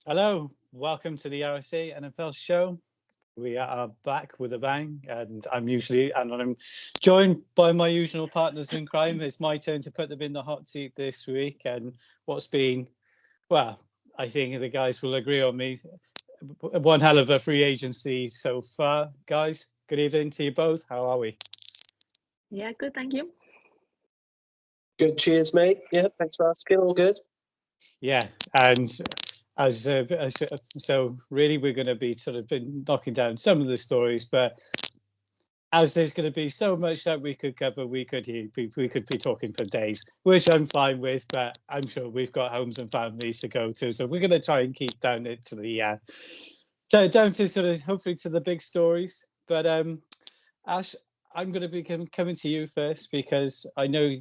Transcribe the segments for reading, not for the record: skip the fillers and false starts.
Hello, welcome to the RSA NFL show. We are back with a bang, and I'm joined by my usual partners in crime. It's my turn to put them in the hot seat this week, and what's been, well, I think the guys will agree on me. One hell of a free agency so far, guys. Good evening to you both. How are we? Yeah, good, thank you. Good, cheers, mate. Yeah, thanks for asking. All good. Yeah, and so really, we're going to be sort of been knocking down some of the stories, but as there's going to be so much that we could cover, we could be talking for days, which I'm fine with. But I'm sure we've got homes and families to go to, so we're going to try and keep down it to the down to sort of hopefully to the big stories. But Ash, I'm going to be coming to you first because I know,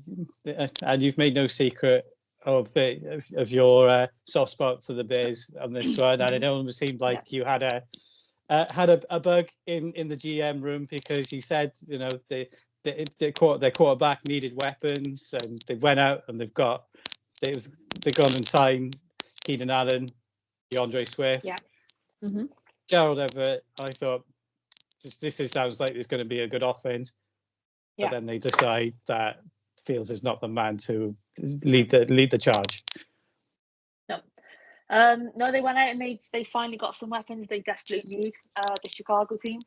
and you've made no secret of your soft spot for the Bears on this one, and it almost seemed like you had a bug in the GM room because you said their quarterback needed weapons, and they went out and they've gone and signed Keenan Allen, DeAndre Swift, Yeah. Mm-hmm. Gerald Everett. I thought sounds like there's going to be a good offense, but then they decide that Fields is not the man to lead the charge. No. No, they went out and they finally got some weapons they desperately need. The Chicago team.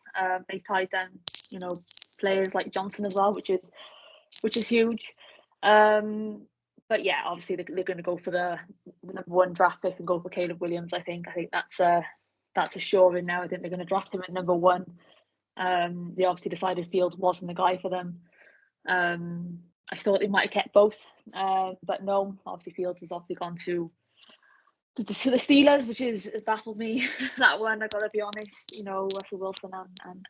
They tied down, players like Johnson as well, which is huge. But yeah, obviously they're going to go for the number one draft pick and go for Caleb Williams. I think that's a sure now. I think they're going to draft him at number one. They obviously decided Fields wasn't the guy for them. I thought they might have kept both, but no. Obviously, Fields has obviously gone to the Steelers, which has baffled me. That one, I gotta be honest. Russell Wilson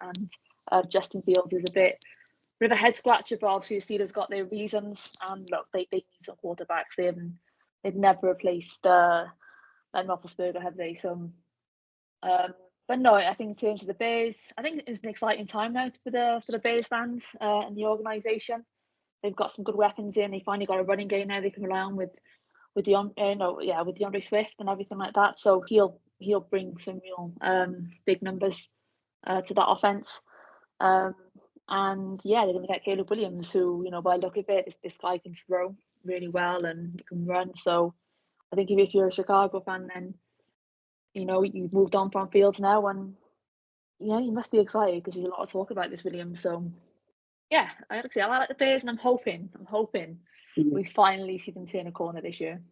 and Justin Fields is a bit of a head scratcher, but obviously the Steelers got their reasons. And look, they need some quarterbacks. They've never replaced Ben Roethlisberger, have they? So, but no, I think in terms of the Bears, I think it's an exciting time now for the Bears fans and the organisation. They've got some good weapons in. They finally got a running game now they can rely on with DeAndre Swift and everything like that. So he'll bring some real big numbers to that offense. And yeah, they're going to get Caleb Williams, who by the look of it, this guy can throw really well and he can run. So I think if you're a Chicago fan, then you've moved on from Fields now, and you must be excited because there's a lot of talk about this Williams. So yeah, I like the Bears, and I'm hoping we finally see them turn a corner this year.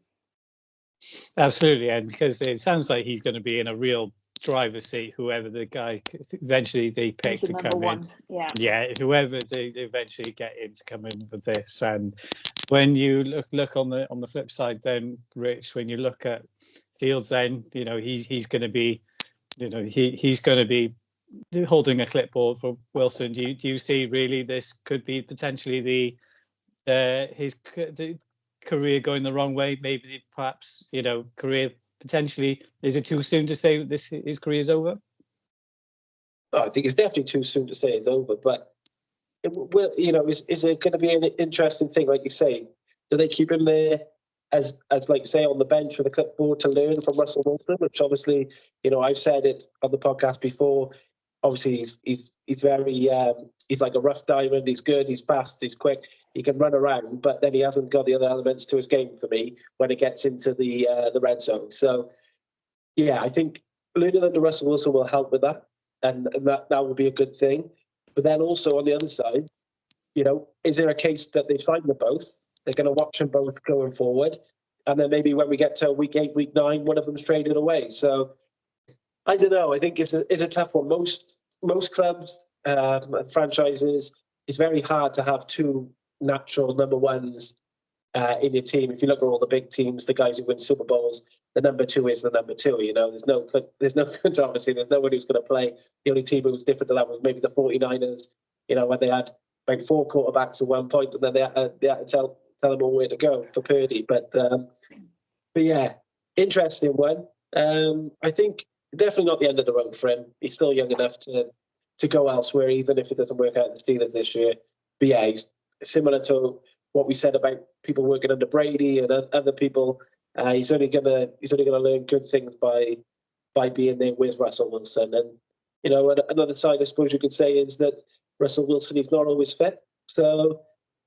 Absolutely, and because it sounds like he's going to be in a real driver's seat, whoever the guy eventually they pick to come in. Yeah, whoever they eventually get in to come in with this. And when you look on the flip side, then Rich, when you look at Fields, then he's going to be, he's going to be holding a clipboard for Wilson. Do you see really this could be potentially the career going the wrong way? Maybe perhaps career potentially. Is it too soon to say his career is over? Oh, I think it's definitely too soon to say it's over, but is it going to be an interesting thing, like you say? Do they keep him there as like say on the bench with a clipboard to learn from Russell Wilson? Which obviously, I've said it on the podcast before. Obviously, he's very he's like a rough diamond. He's good. He's fast. He's quick. He can run around, but then he hasn't got the other elements to his game for me when it gets into the red zone. So, yeah, I think learning under Russell Wilson will help with that, and that will be a good thing. But then also on the other side, is there a case that they've signed them both? They're going to watch them both going forward, and then maybe when we get to week 8, week 9, one of them's traded away. So I don't know. I think it's a tough one. Most clubs, franchises, it's very hard to have two natural number ones in your team. If you look at all the big teams, the guys who win Super Bowls, the number two is the number two. There's no controversy. There's no one who's going to play. The only team who was different to that was maybe the 49ers. When they had like 4 quarterbacks at one point, and then they had to tell them all where to go for Purdy. But yeah, interesting one. I think definitely not the end of the road for him. He's still young enough to go elsewhere, even if it doesn't work out in the Steelers this year. But yeah, he's similar to what we said about people working under Brady and other people. He's only gonna learn good things by being there with Russell Wilson. And another side I suppose you could say is that Russell Wilson is not always fit, so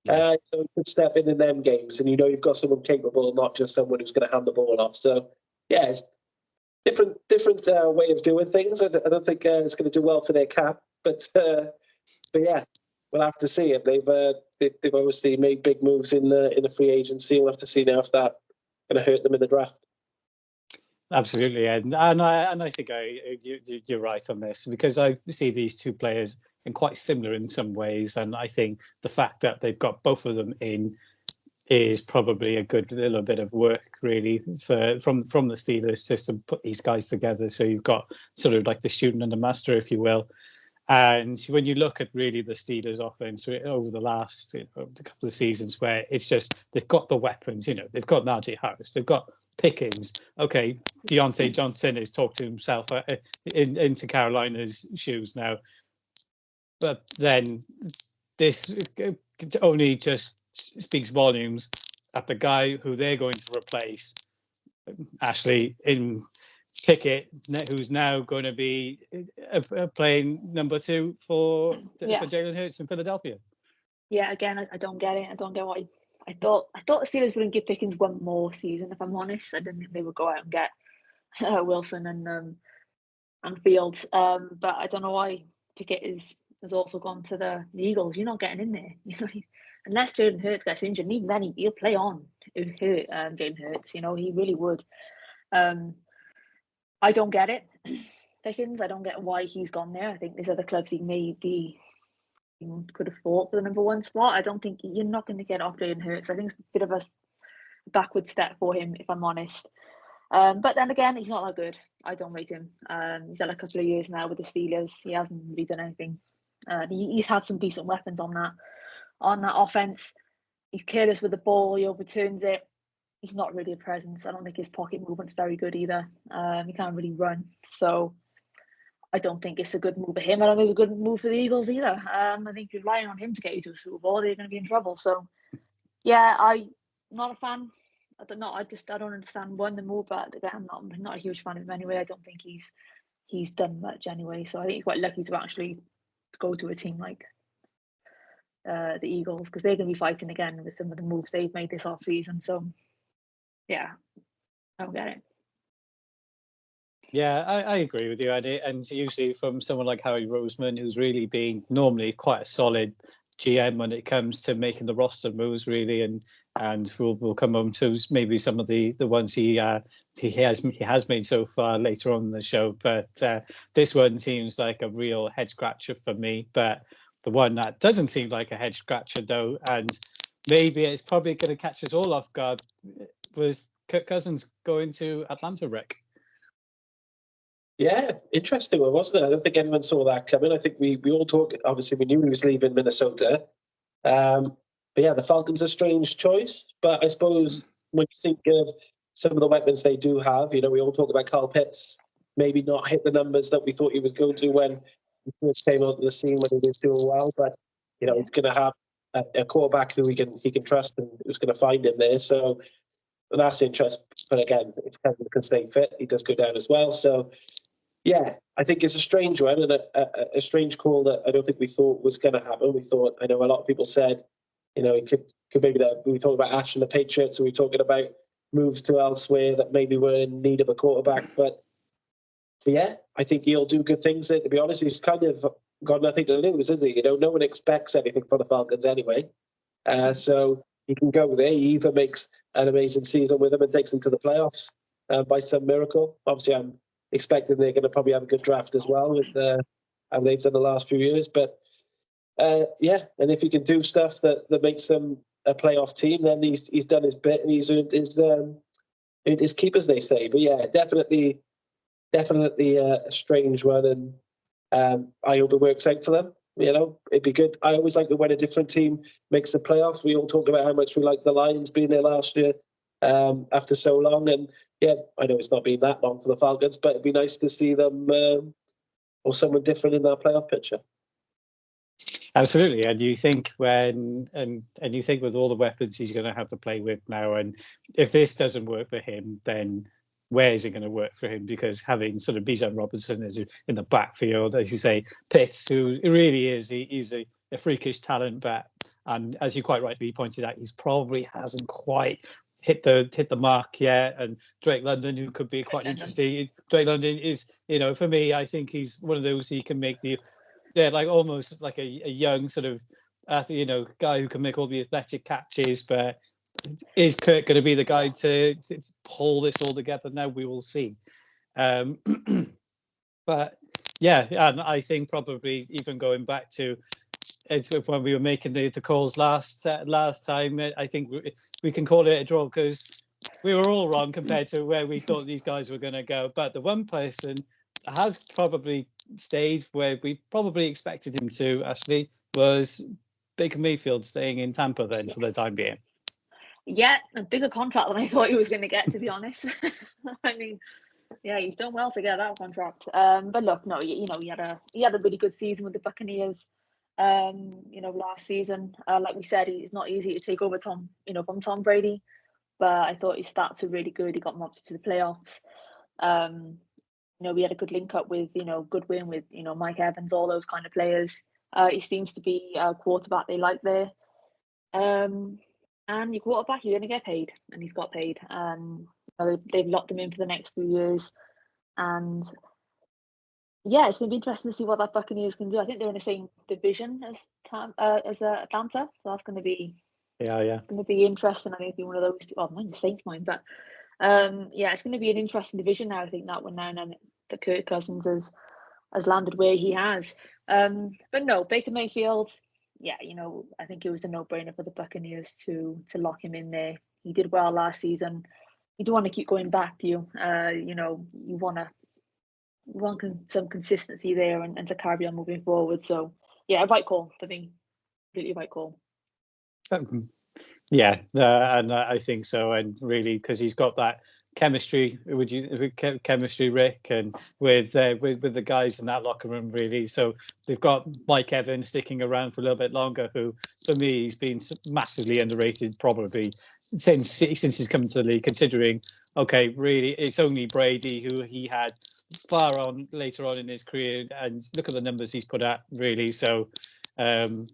you could step in them games, and you've got someone capable, not just someone who's going to hand the ball off. So yeah, it's different way of doing things. I don't think it's going to do well for their cap, but yeah, we'll have to see it. They've obviously made big moves in the free agency. We'll have to see now if that going to hurt them in the draft. Absolutely, and I think you're right on this, because I see these two players and quite similar in some ways, and I think the fact that they've got both of them in is probably a good little bit of work, really, from the Steelers, just to put these guys together. So you've got sort of like the student and the master, if you will. And when you look at really the Steelers offense over the last couple of seasons, where it's just they've got the weapons, they've got Najee Harris, they've got Pickens. Okay, Deontay Johnson has talked to himself into Carolina's shoes now. But then this only just speaks volumes at the guy who they're going to replace, Ashley in Pickett, who's now going to be playing number 2 for Jalen Hurts in Philadelphia. Yeah, again, I don't get it. I don't get why. I thought the Steelers wouldn't give Pickens one more season, if I'm honest. I didn't think they would go out and get Wilson and Fields. But I don't know why Pickett has also gone to the Eagles. You're not getting in there, unless Jalen Hurts gets injured. And even then, he'll play on Jalen Hurts. He really would. I don't get it, Pickens. I don't get why he's gone there. I think there's other clubs he maybe could have fought for the number 1 spot. I don't think you're not going to get off Jalen Hurts. I think it's a bit of a backward step for him, if I'm honest. But then again, he's not that good. I don't rate him. He's had a couple of years now with the Steelers. He hasn't really done anything. He's had some decent weapons on that offense. He's careless with the ball. He overturns it. He's not really a presence. I don't think his pocket movement's very good either. He can't really run. So I don't think it's a good move for him. I don't think it's a good move for the Eagles either. I think if you're relying on him to get you to a Super Bowl, they're going to be in trouble. So yeah, I'm not a fan. I don't know. I don't understand the move, but again, I'm not a huge fan of him anyway. I don't think he's done much anyway. So I think he's quite lucky to actually go to a team like the Eagles, because they're going to be fighting again with some of the moves they've made this off season. So yeah, I don't get it. Yeah, I agree with you, Eddie. And usually from someone like Harry Roseman, who's really been normally quite a solid GM when it comes to making the roster moves, really, and we'll come on to maybe some of the ones he has made so far later on in the show. But this one seems like a real head scratcher for me. But the one that doesn't seem like a head scratcher, though, and maybe it's probably going to catch us all off guard, was Kirk Cousins going to Atlanta, Rick. Yeah, interesting one, wasn't it? I don't think anyone saw that coming. I think we all talked. Obviously, we knew he was leaving Minnesota. But yeah, the Falcons are a strange choice. But I suppose when you think of some of the weapons they do have, we all talk about Kyle Pitts maybe not hit the numbers that we thought he was going to when he first came onto the scene, when he was doing well. But he's going to have a quarterback who he can trust and who's going to find him there. So that's interesting. But again, if Kevin can stay fit, he does go down as well. So yeah, I think it's a strange one and a strange call that I don't think we thought was going to happen. We thought, I know a lot of people said, it could maybe that we talk about Ash and the Patriots, and we're talking about moves to elsewhere that maybe were in need of a quarterback. But yeah, I think he'll do good things there. To be honest, he's kind of got nothing to lose, is he? No one expects anything from the Falcons anyway. So he can go there. He either makes an amazing season with them and takes them to the playoffs by some miracle. Obviously, I'm expecting they're going to probably have a good draft as well with how they've done the last few years. But yeah, and if he can do stuff that makes them a playoff team, then he's done his bit and he's earned his keep, as they say. But yeah, definitely a strange one, and I hope it works out for them. It'd be good. I always like it when a different team makes the playoffs. We all talk about how much we like the Lions being there last year after so long. And yeah, I know it's not been that long for the Falcons, but it'd be nice to see them or someone different in that playoff picture. Absolutely, and you think and you think with all the weapons he's going to have to play with now, and if this doesn't work for him, then where is it going to work for him? Because having sort of Bijan Robinson as in the backfield, as you say, Pitts, who really is, he's a freakish talent, but and as you quite rightly pointed out, he's probably hasn't quite hit the mark yet. And Drake London, who could be quite interesting. Drake London is, for me, I think he's one of those he can make like almost like a young sort of guy who can make all the athletic catches, but is Kirk going to be the guy to pull this all together? Now we will see. But yeah, and I think probably even going back to when we were making the calls last time, I think we can call it a draw because we were all wrong compared to where we thought these guys were going to go. But the one person has probably stayed where we probably expected him to, Ashley, was Baker Mayfield staying in Tampa then for the time being. Yeah, a bigger contract than I thought he was going to get, to be honest. I mean, yeah, he's done well to get that contract. But look, no, he had a really good season with the Buccaneers. Last season, like we said, it's not easy to take over from Tom Brady, but I thought his stats were really good. He got them up to the playoffs. We had a good link up with, Goodwin, with, Mike Evans, all those kind of players. He seems to be a quarterback they like there. And your quarterback, you're going to get paid, and he's got paid. They've locked him in for the next few years, and yeah, it's going to be interesting to see what that Buccaneers can do. I think they're in the same division as Atlanta, so that's going to be it's going to be interesting. I think it'll be one of those. Oh, mind the Saints, mind, but it's going to be an interesting division now. I think that one now that Kirk Cousins has landed where he has. But no, Baker Mayfield. Yeah, I think it was a no-brainer for the Buccaneers to lock him in there. He did well last season. You don't want to keep going back, do you? You want some consistency there and to carry on moving forward. So yeah, a right call for me. Really right call. And I think so. And really, because he's got that chemistry, chemistry, Rick, and with the guys in that locker room, really. So they've got Mike Evans sticking around for a little bit longer, who for me he's been massively underrated, probably since he's come to the league. Considering, okay, really, it's only Brady who he had far on later on in his career, and look at the numbers he's put out, really. So having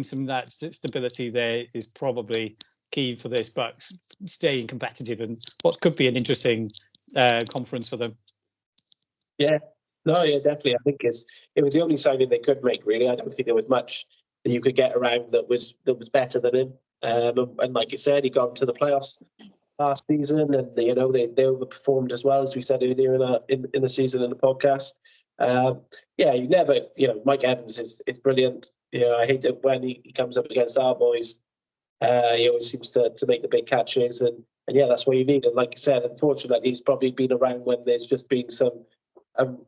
some of that stability there is probably key for this Bucs staying competitive and what could be an interesting conference for them. Yeah, no, yeah, definitely. I think it was the only signing they could make, really. I don't think there was much that you could get around that was better than him. And like you said, he got into the playoffs last season, and they overperformed as well, as we said earlier in the season in the podcast. You never, Mike Evans is brilliant. I hate it when he comes up against our boys. He always seems to make the big catches, and that's what you need. And like you said, unfortunately, he's probably been around when there's just been some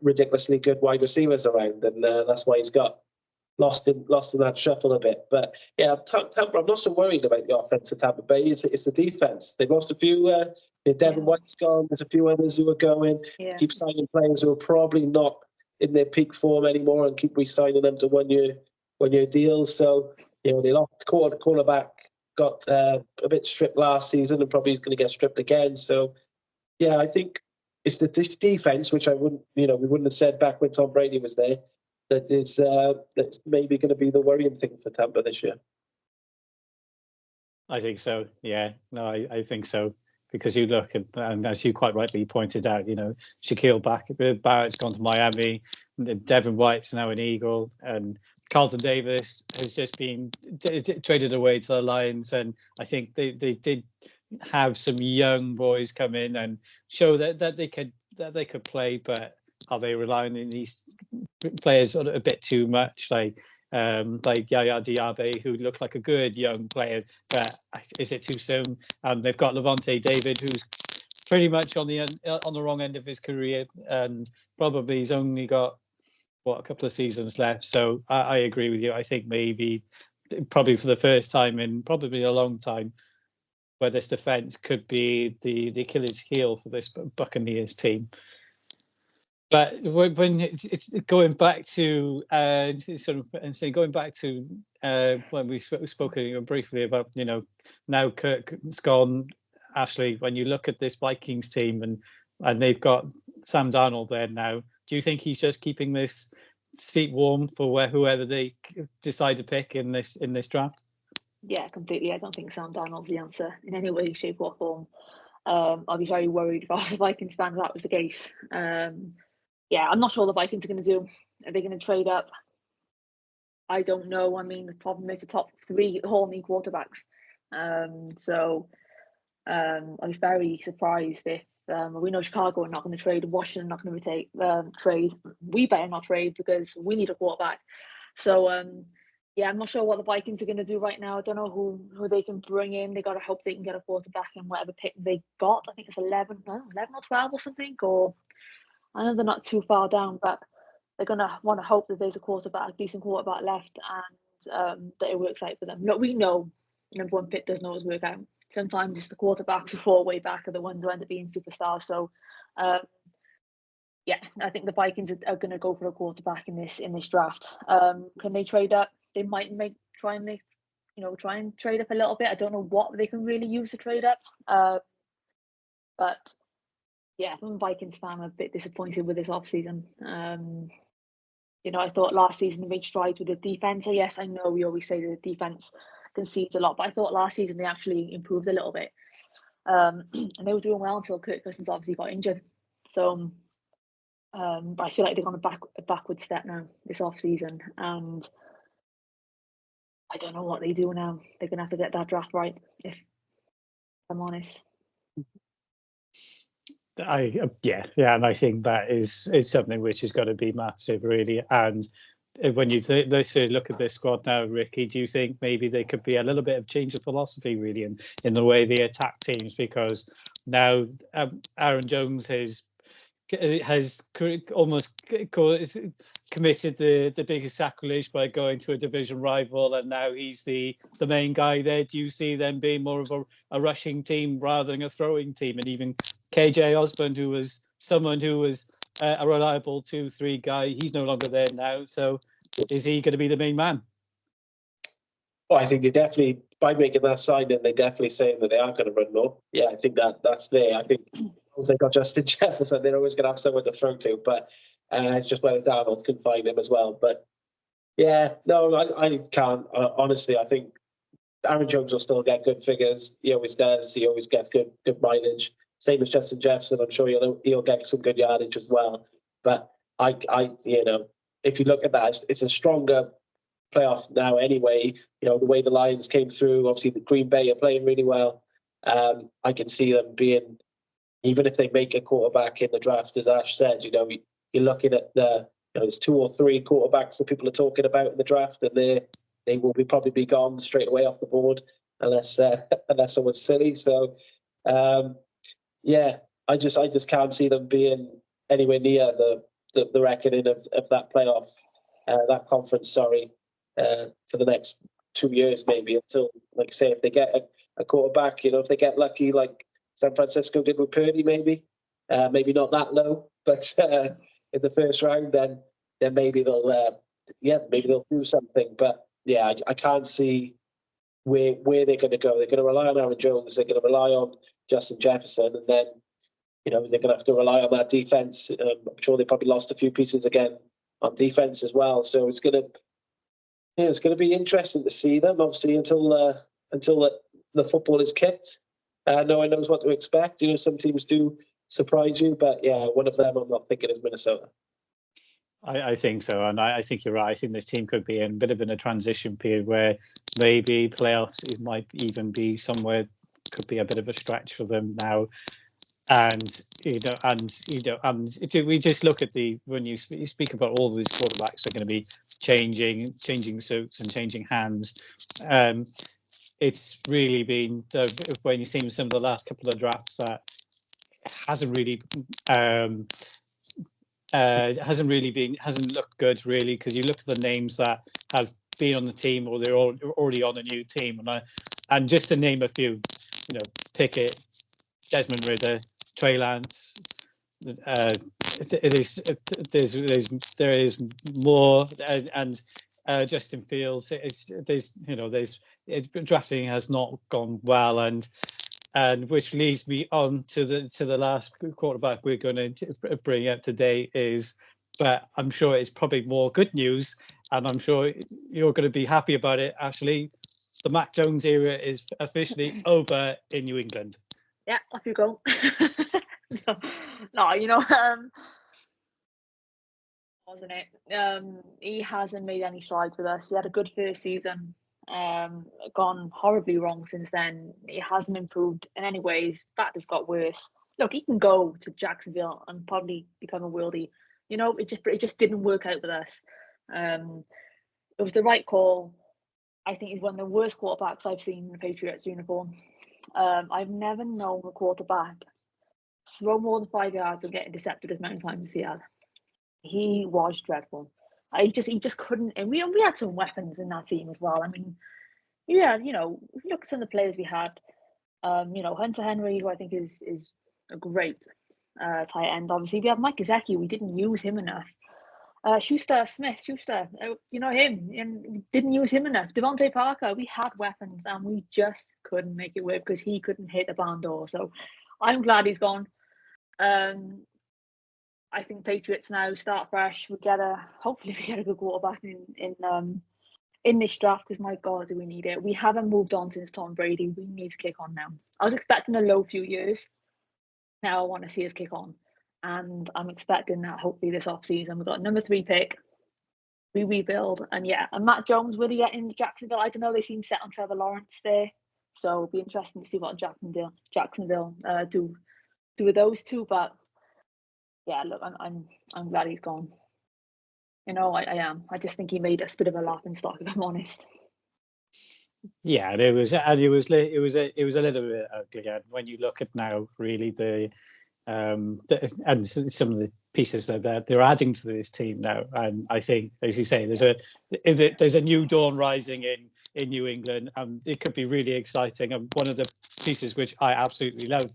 ridiculously good wide receivers around, and that's why he's got lost in that shuffle a bit. But yeah, Tampa, I'm not so worried about the offense of Tampa Bay. It's the defense. They've lost a few. Devin White's gone. There's a few others who are going. Yeah. Keep signing players who are probably not in their peak form anymore, and keep re-signing them to one-year deals. So they lost cornerback. Got a bit stripped last season and probably going to get stripped again. So, yeah, I think it's the defense, which we wouldn't have said back when Tom Brady was there, that's maybe going to be the worrying thing for Tampa this year. I think so. Yeah, no, I think so. Because you look at, and as you quite rightly pointed out, Shaquille Barrett's gone to Miami, Devin White's now an Eagle, and Carlton Davis has just been traded away to the Lions, and I think they did have some young boys come in and show that they could play, but are they relying on these players a bit too much, like Yaya Diaby, who looked like a good young player, but is it too soon? They've got Levante David, who's pretty much on the wrong end of his career, and probably he's only got a couple of seasons left. So I agree with you. I think probably for the first time in probably a long time, where this defense could be the Achilles heel for this Buccaneers team. But when it's going back to sort of, and say going back to when we spoke briefly about, now Kirk's gone, Ashley, when you look at this Vikings team and they've got Sam Darnold there now, do you think he's just keeping this seat warm for whoever they decide to pick in this draft? Yeah, completely. I don't think Sam Darnold's the answer in any way, shape, or form. I'll be very worried if I was a Vikings fan if that was the case. Yeah, I'm not sure what the Vikings are going to do. Are they going to trade up? I don't know. I mean, the problem is the top 3 all need quarterbacks. So I'll be very surprised if we know Chicago are not going to trade, Washington not going to trade. We better not trade because we need a quarterback. So yeah, I'm not sure what the Vikings are going to do right now. I don't know who they can bring in. They got to hope they can get a quarterback in whatever pick they got. I think it's 11 or 12 or something. Or I know they're not too far down, but they're going to want to hope that there's a decent quarterback left, and that it works out for them. No, we know number 1 pick doesn't always work out. Sometimes it's the quarterbacks who fall way back are the ones who end up being superstars. So, yeah, I think the Vikings are going to go for a quarterback in this draft. Can they trade up? They might try and trade up a little bit. I don't know what they can really use to trade up. But yeah, I'm a Vikings fan. I'm a bit disappointed with this offseason. I thought last season they made strides with the defense. So yes, I know we always say that the defense concedes a lot, but I thought last season they actually improved a little bit. And they were doing well until Kirk Cousins obviously got injured. So, but I feel like they're on a backward step now this offseason, and I don't know what they do now. They're going to have to get that draft right, if I'm honest. Yeah, and I think that is something which has got to be massive, really. And when you look at this squad now, Ricky, do you think maybe there could be a little bit of change of philosophy, really, in the way they attack teams? Because now Aaron Jones has almost committed the biggest sacrilege by going to a division rival, and now he's the main guy there. Do you see them being more of a rushing team rather than a throwing team? And even KJ Osborne, who was someone who was a reliable 2-3 guy, he's no longer there now. So is he going to be the main man? Well, I think they definitely, by making that signing, they're definitely saying that they are going to run more. Yeah, I think that's there. I think once they got Justin Jefferson, they're always going to have someone to throw to. But it's just whether Darnold can find him as well. But yeah, no, I can't. Honestly, I think Aaron Jones will still get good figures. He always does. He always gets good mileage. Same as Justin Jefferson. I'm sure he'll get some good yardage as well. But I if you look at that, it's a stronger playoff now anyway. The way the Lions came through, obviously the Green Bay are playing really well. I can see them being, even if they make a quarterback in the draft, as Ash said, you're looking at there's 2 or 3 quarterbacks that people are talking about in the draft, and they will probably be gone straight away off the board unless someone's silly. So yeah, I just can't see them being anywhere near the reckoning of that playoff, that conference. For the next 2 years, maybe, until, like I say, if they get a quarterback, if they get lucky, like San Francisco did with Purdy, maybe not that low, but in the first round, then maybe they'll do something. But yeah, I can't see where they're going to go. They're going to rely on Aaron Jones. They're going to rely on Justin Jefferson, and then they're going to have to rely on that defense. I'm sure they probably lost a few pieces again on defense as well. So it's going to be interesting to see them, obviously, until the football is kicked. No one knows what to expect. Some teams do surprise you, but yeah, one of them I'm not thinking is Minnesota. I think so, and I think you're right. I think this team could be in a bit of a transition period where maybe playoffs, it might even be somewhere, could be a bit of a stretch for them now. And we just look at when you speak about all of these quarterbacks are going to be changing suits and changing hands. It's really been, when you see some of the last couple of drafts, that hasn't looked good, really, because you look at the names that have been on the team or they're already on a new team, and just to name a few, Pickett, Desmond Ridder, Trey Lance, it is there is more, and Justin Fields. Drafting has not gone well, and which leads me on to the last quarterback we're going to bring up today is, but I'm sure it's probably more good news, and I'm sure you're going to be happy about it, Ashley. The Mac Jones era is officially over in New England. Yeah, off you go. No, wasn't it? He hasn't made any strides with us. He had a good first season. Gone horribly wrong since then. He hasn't improved in any ways. Fact has got worse. Look, he can go to Jacksonville and probably become a worldie. It just didn't work out with us. It was the right call. I think he's one of the worst quarterbacks I've seen in the Patriots uniform. I've never known a quarterback throw more than 5 yards and get intercepted as many times as he had. He was dreadful. He just couldn't. And we had some weapons in that team as well. I mean, yeah, if you look at some of the players we had, Hunter Henry, who I think is a great tight end. Obviously, we have Mike Gesicki. We didn't use him enough. Schuster, him, and we didn't use him enough. Devontae Parker, we had weapons and we just couldn't make it work because he couldn't hit the barn door. So I'm glad he's gone. I think Patriots now start fresh. Hopefully we get a good quarterback in this draft, because my God, do we need it. We haven't moved on since Tom Brady. We need to kick on now. I was expecting a low few years. Now I want to see us kick on. And I'm expecting that hopefully this offseason. We've got a number 3 pick. We rebuild. And Matt Jones, will he get into Jacksonville? I don't know. They seem set on Trevor Lawrence there. So it'll be interesting to see what Jacksonville do with those two. But yeah, look, I'm glad he's gone. I am. I just think he made us a bit of a laughing stock, if I'm honest. Yeah, it was a little bit ugly. And when you look at now, really and some of the pieces that they're adding to this team now, and I think, as you say, there's a new dawn rising in New England, and it could be really exciting. And one of the pieces which I absolutely love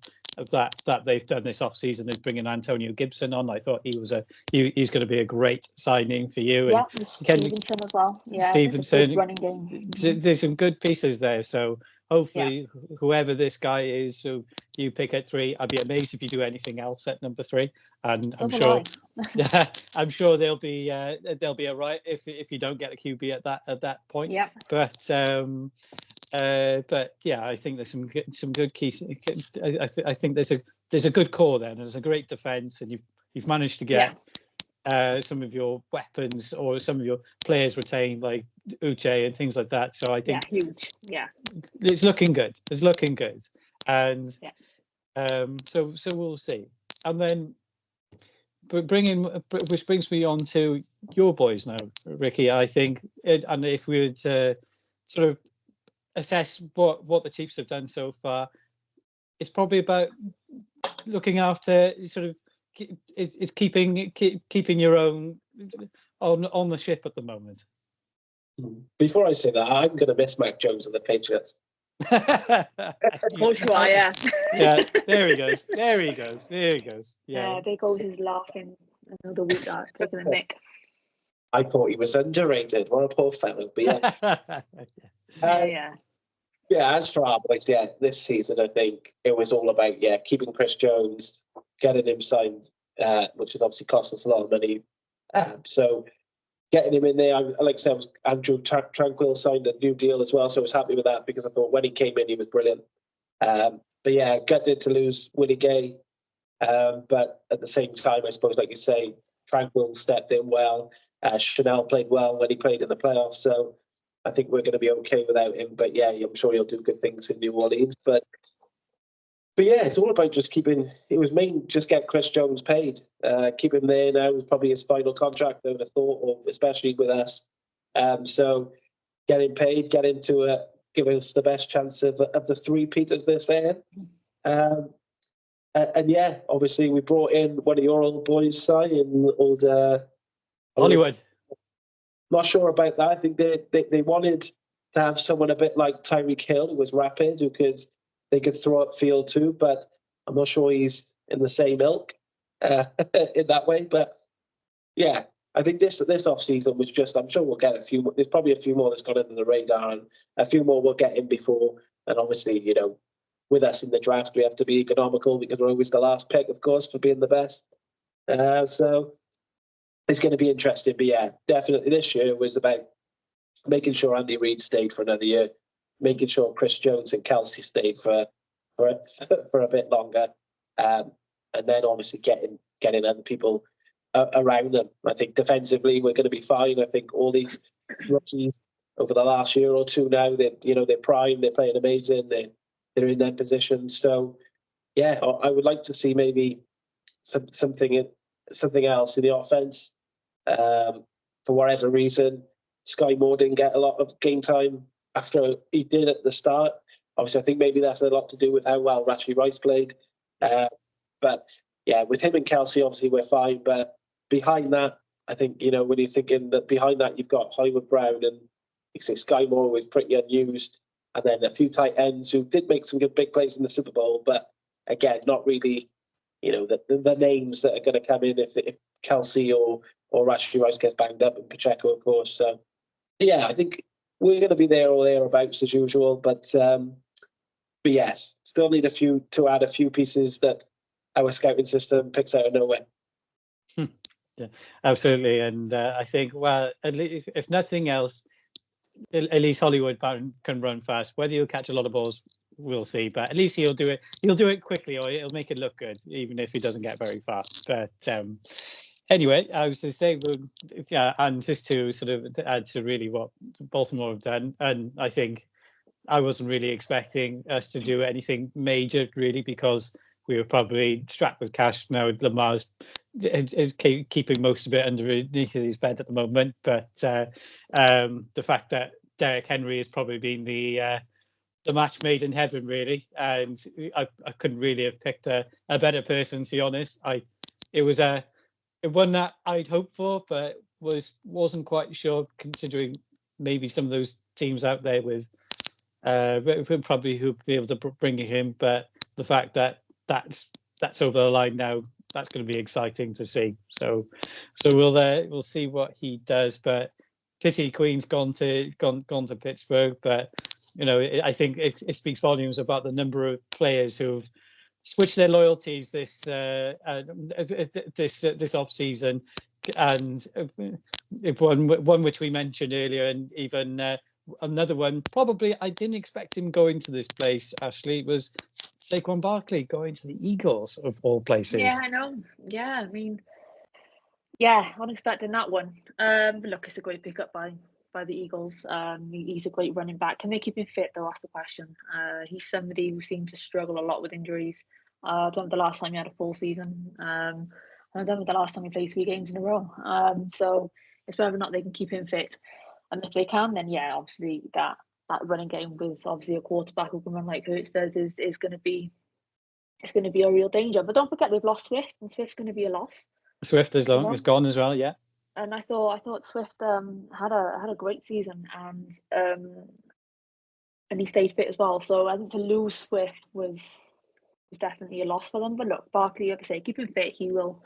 that they've done this off season is bringing Antonio Gibson on. I thought he's going to be a great signing for you. Yeah, and Stevenson as well. Yeah, Stevenson, running game. There's some good pieces there. So hopefully, whoever this guy is, who you pick at 3, I'd be amazed if you do anything else at number 3. And I'm sure there'll be a right if you don't get a QB at that point. Yeah. But yeah, I think there's some good keys. I think there's a good core there, and there's a great defense, and you've managed to get some of your weapons or some of your players retained, like Uche and things like that. So I think huge. Yeah, it's looking good. And so we'll see. And then which brings me on to your boys now, Ricky. I think, and if we were to sort of assess what the Chiefs have done so far, it's probably about looking after sort of it's keeping your own on the ship at the moment. Before I say that, I'm going to miss Mac Jones and the Patriots. Of course you are, yeah. Yeah, there he goes. Yeah, there goes his laughing another week taking a mic. I thought he was underrated. What a poor fellow. But yeah. Yeah, as for our boys, this season, I think it was all about, keeping Chris Jones, getting him signed, which has obviously cost us a lot of money. So getting him in there, like I said, Andrew Tranquill signed a new deal as well, so I was happy with that because I thought when he came in, he was brilliant. But yeah, gutted to lose Willie Gay. But at the same time, I suppose, like you say, Tranquill stepped in well. Chanel played well when he played in the playoffs, so I think we're going to be okay without him. But yeah, I'm sure he'll do good things in New Orleans. But yeah, it's all about just keeping. It was just get Chris Jones paid. Keep him there now. It's probably his final contract, I would have thought, or especially with us. So get him paid, get him to give us the best chance of the 3-peat, as they say. And yeah, obviously we brought in one of your old boys, Si, in old Hollywood. Not sure about that. I think they wanted to have someone a bit like Tyreek Hill, who was rapid, they could throw up field too, but I'm not sure he's in the same ilk. in that way. But yeah, I think this off season was just. I'm sure we'll get a few more. There's probably a few more that's gone under the radar, and a few more we'll get in before. And obviously, with us in the draft, we have to be economical because we're always the last pick, of course, for being the best. So it's going to be interesting. But yeah, definitely this year was about making sure Andy Reid stayed for another year, making sure Chris Jones and Kelsey stayed for a bit longer, and then obviously getting other people around them. I think defensively we're going to be fine. I think all these rookies over the last year or two now, they're prime, they're playing amazing, they're in their position. So yeah, I would like to see maybe something else in the offense. For whatever reason, Sky Moore didn't get a lot of game time after he did at the start. Obviously, I think maybe that's a lot to do with how well Rashie Rice played. But yeah, with him and Kelsey, obviously we're fine. But behind that, I think, when you're thinking that behind that, you've got Hollywood Brown and Sky Moore was pretty unused. And then a few tight ends who did make some good big plays in the Super Bowl. But again, not really, the names that are going to come in if Kelsey or Rashie Rice gets banged up, and Pacheco, of course. So yeah, I think we're going to be there or thereabouts as usual. But yes, still need to add a few pieces that our scouting system picks out of nowhere. Yeah, absolutely. And I think, well, at least, if nothing else, at least Hollywood Brown can run fast. Whether he'll catch a lot of balls, we'll see. But at least he'll do it. He'll do it quickly, or he'll make it look good, even if he doesn't get very far. But anyway, I was to say, yeah, and just to sort of add to really what Baltimore have done, and I think I wasn't really expecting us to do anything major, really, because we were probably strapped with cash. Now Lamar's is keeping most of it underneath his bed at the moment. But the fact that Derrick Henry has probably been the match made in heaven, really, and I couldn't really have picked a better person, to be honest. It was one that I'd hoped for, but wasn't quite sure, considering maybe some of those teams out there with probably who'd be able to bring him. But the fact that that's over the line now, that's going to be exciting to see. So we'll see what he does. But pity Queen's gone to Pittsburgh. But I think it speaks volumes about the number of players who've switched their loyalties this off season, and one which we mentioned earlier, and even another one. Probably I didn't expect him going to this place. Ashley, was Saquon Barkley going to the Eagles of all places. Yeah, I know. Yeah, I mean, yeah, unexpected that one. But look, it's a great pickup by the Eagles. He's a great running back. Can they keep him fit, though? That's the question. He's somebody who seems to struggle a lot with injuries. I don't know the last time he had a full season. I don't know the last time he played 3 games in a row. So it's whether or not they can keep him fit. And if they can, then yeah, obviously that running game with obviously a quarterback who can run like Hurts does is going to be a real danger. But don't forget they've lost Swift, and Swift's going to be a loss. Swift is gone as well, yeah. And I thought Swift had a great season, and he stayed fit as well. So I think to lose Swift was definitely a loss for them. But look, Barkley, like I say, keep him fit. He'll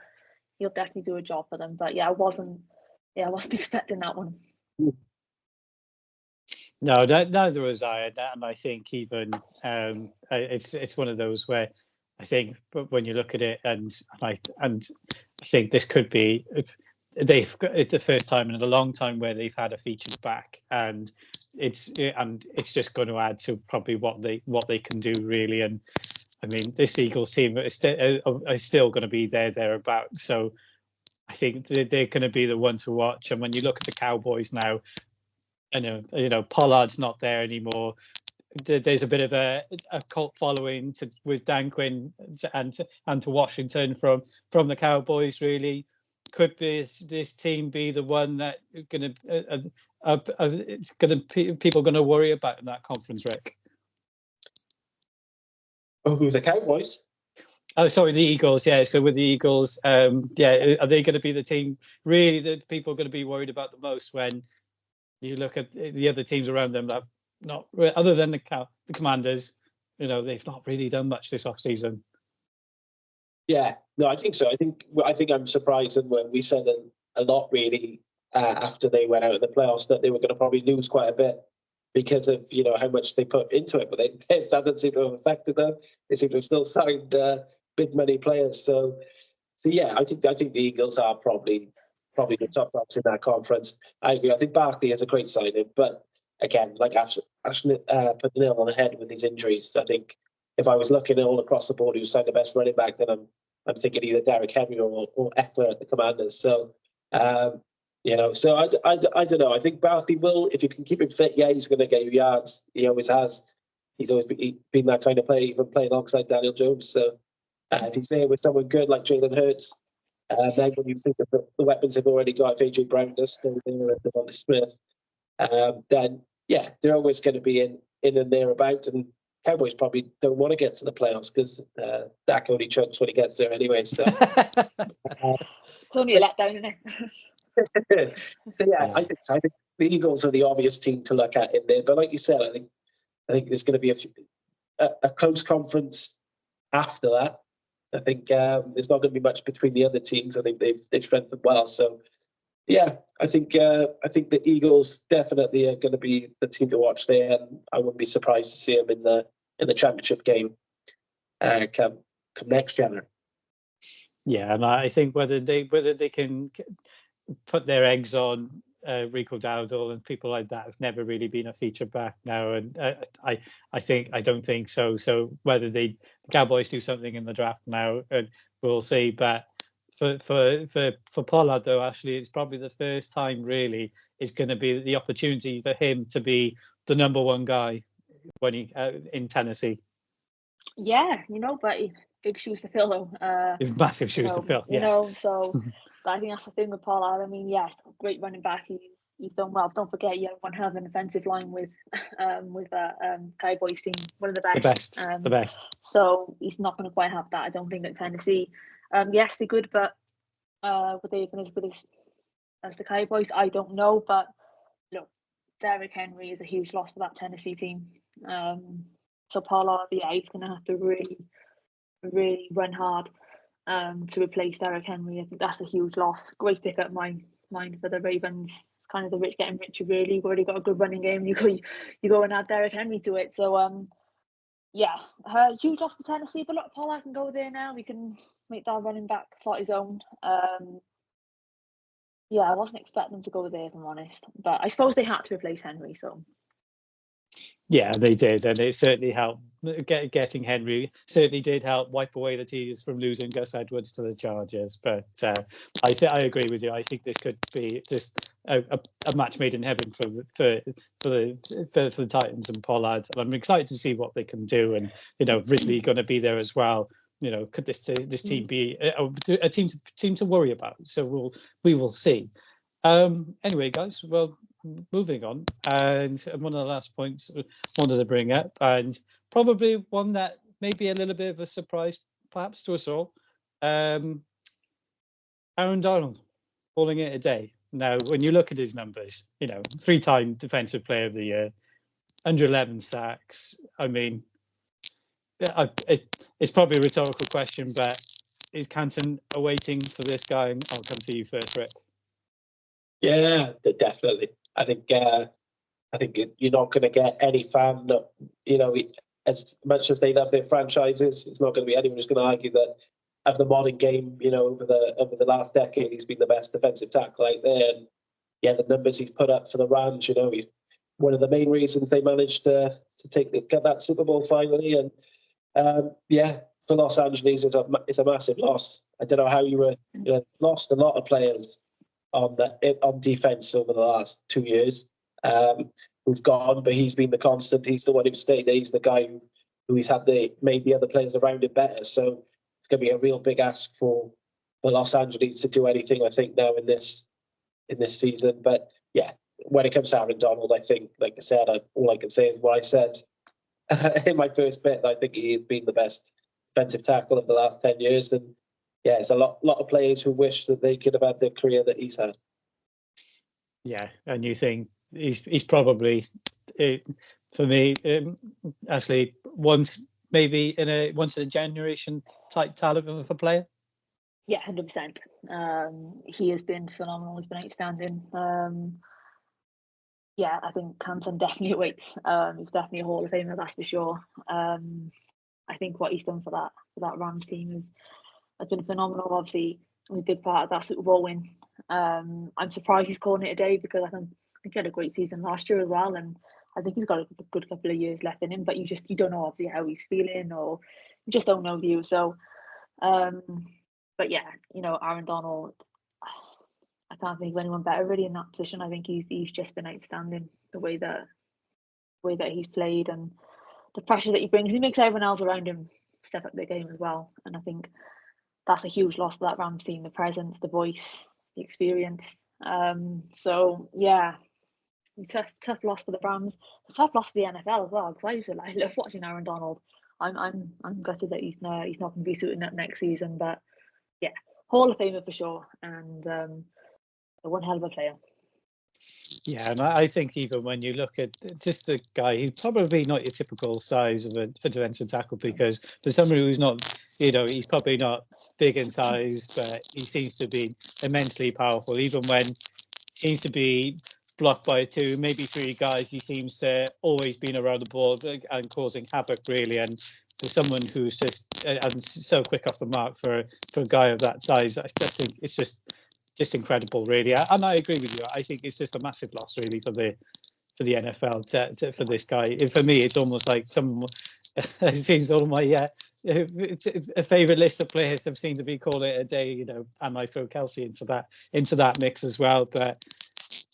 definitely do a job for them. But yeah, I wasn't expecting that one. No, neither was I, and I think even it's one of those where I think, but when you look at it, and I think this could be it's the first time in a long time where they've had a featured back, and it's just going to add to probably what they can do, really. And I mean, this Eagles team is still going to be thereabouts. So I think they're going to be the one to watch. And when you look at the Cowboys now, Pollard's not there anymore. There's a bit of a cult following with Dan Quinn and to Washington from the Cowboys. Really, could this team be the one that people going to worry about in that conference, Rick? Oh, who, the Cowboys? Oh, sorry, the Eagles. Yeah, so with the Eagles, are they going to be the team really that people are going to be worried about the most when you look at the other teams around them that not other than the Commanders, they've not really done much this off season. Yeah, no, I think so. I think I'm surprised, and we said a lot really after they went out of the playoffs that they were going to probably lose quite a bit because of how much they put into it, but that doesn't seem to have affected them. They seem to have still signed big money players. So yeah, I think the Eagles are probably the top dogs in that conference. I agree. I think Barkley is a great signing, but again, like Ashton put the nail on the head with his injuries. I think if I was looking all across the board who signed the best running back, then I'm thinking either Derrick Henry or Eckler at the Commanders. So so I don't know. I think Barkley will, if you can keep him fit, yeah, he's going to get you yards. He always has. He's always been that kind of player, even playing alongside Daniel Jones. So if he's there with someone good like Jalen Hurts, then when you think of the weapons they've already got, if AJ Brown does stay there and Devonta Smith, then yeah, they're always going to be in and thereabout. And Cowboys probably don't want to get to the playoffs because Dak only chokes when he gets there anyway. So it's only a letdown, isn't it? So yeah, I think the Eagles are the obvious team to look at in there. But like you said, I think there's going to be a close conference after that. I think there's not going to be much between the other teams. I think they've strengthened well. So yeah, I think the Eagles definitely are going to be the team to watch there, and I wouldn't be surprised to see them in the championship game come next January. Yeah, and I think whether they can put their eggs on Rico Dowdle and people like that have never really been a feature back now, and I don't think so. So whether the Cowboys do something in the draft now, we'll see. But for Pollard though, actually, it's probably the first time really is going to be the opportunity for him to be the number one guy when he in Tennessee. Yeah, but big shoes to fill though. Massive shoes to fill. Yeah. So but I think that's the thing with Pollard. I mean, yes, great running back. He's done well. Don't forget, you have one hell of an offensive line with Cowboys team, one of the best. The best. So he's not going to quite have that, I don't think, at Tennessee. Yes, they're good, but were they even as good as the Cowboys? I don't know. But look, Derrick Henry is a huge loss for that Tennessee team. So Pollard, yeah, he's going to have to really, really run hard to replace Derrick Henry. I think that's a huge loss. Great pick up mine for the Ravens. It's kind of the rich getting richer, really. You've already got a good running game. You go and add Derrick Henry to it. So yeah, huge loss for Tennessee. But look, Pollard can go there now. We can make that running back slot his own. Yeah, I wasn't expecting them to go there, if I'm honest. But I suppose they had to replace Henry, so. Yeah, they did, and it certainly helped. Getting Henry certainly did help wipe away the tears from losing Gus Edwards to the Chargers. But I agree with you. I think this could be just a match made in heaven for the Titans and Pollard. And I'm excited to see what they can do. And Ridley going to be there as well. Could this team be a team to worry about? So we will see. Anyway, guys, well, moving on, and one of the last points I wanted to bring up, and probably one that may be a little bit of a surprise, perhaps to us all. Aaron Donald calling it a day. Now, when you look at his numbers, 3-time Defensive Player of the Year, 111 sacks. I mean, it's probably a rhetorical question, but is Canton awaiting for this guy? And I'll come to you first, Rick. Yeah, definitely. I think you're not going to get any fan. As much as they love their franchises, it's not going to be anyone who's going to argue that of the modern game. Over the last decade, he's been the best defensive tackle out there. And yeah, the numbers he's put up for the Rams. He's one of the main reasons they managed to get that Super Bowl finally. And for Los Angeles, it's a massive loss. I don't know how you lost a lot of players on defense over the last 2 years who've gone, but he's been the constant. He's the one who stayed there. He's the guy who he's made the other players around him better. So it's going to be a real big ask for Los Angeles to do anything, I think, now in this season. But yeah, when it comes to Aaron Donald, I think, like I said, all I can say is what I said in my first bit. I think he has been the best defensive tackle of the last 10 years. And yeah, it's a lot of players who wish that they could have had the career that he's had. Yeah, and you think he's probably, for me, actually once in a generation type talent of a player? Yeah, 100%. He has been phenomenal. He's been outstanding. Yeah, I think Canton definitely awaits. He's definitely a Hall of Famer, that's for sure. I think what he's done for that Rams team has been phenomenal. Obviously, he was a big part of that Super Bowl win. I'm surprised he's calling it a day because I think he had a great season last year as well, and I think he's got a good couple of years left in him. But you don't know obviously how he's feeling, or you just don't know you. So, but yeah, Aaron Donald. I can't think of anyone better really in that position. I think he's just been outstanding the way that he's played and the pressure that he brings. He makes everyone else around him step up their game as well. And I think that's a huge loss for that Rams team: the presence, the voice, the experience. So yeah, tough loss for the Rams. A tough loss for the NFL as well, because I used to love watching Aaron Donald. I'm gutted that he's not going to be suiting up next season. But yeah, Hall of Famer for sure, and one hell of a player. Yeah, and I think even when you look at just the guy, he's probably not your typical size of a defensive tackle, because for somebody who's not, he's probably not big in size, but he seems to be immensely powerful. Even when he seems to be blocked by 2, maybe 3 guys, he seems to always been around the ball and causing havoc, really. And for someone who's just and so quick off the mark for a guy of that size, I just think it's just incredible, really. And I agree with you. I think it's just a massive loss, really, for the NFL for this guy. For me, it's almost like it seems all of my a favorite list of players have seemed to be calling it a day. And I throw Kelsey into that mix as well. But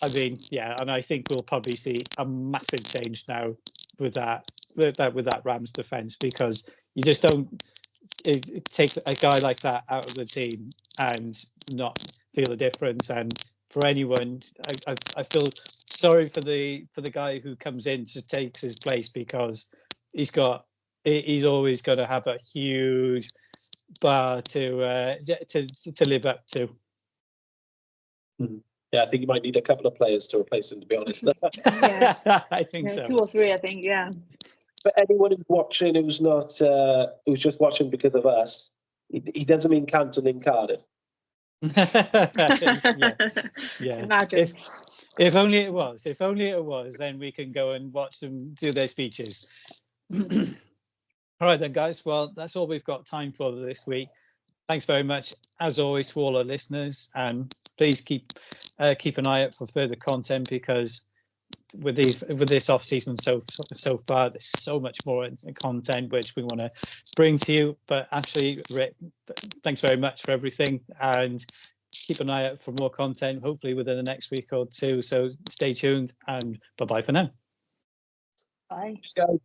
I mean, yeah, and I think we'll probably see a massive change now with that Rams defense, because you just don't take a guy like that out of the team and not feel the difference. And for anyone, I feel sorry for the guy who comes in to take his place, because he's always going to have a huge bar to live up to. Yeah, I think you might need a couple of players to replace him, to be honest. Yeah. I think so. 2 or 3, I think. Yeah. But anyone who's watching who's just watching because of us, he doesn't mean Canton in Cardiff. Yeah. Imagine. If only it was, then we can go and watch them do their speeches. All right then, guys. Well, that's all we've got time for this week. Thanks very much, as always, to all our listeners, and please keep an eye out for further content, because with this off season so far, there's so much more content which we want to bring to you. But actually, Rick, thanks very much for everything, and keep an eye out for more content, hopefully within the next week or 2. So stay tuned, and bye for now. Bye. Just go.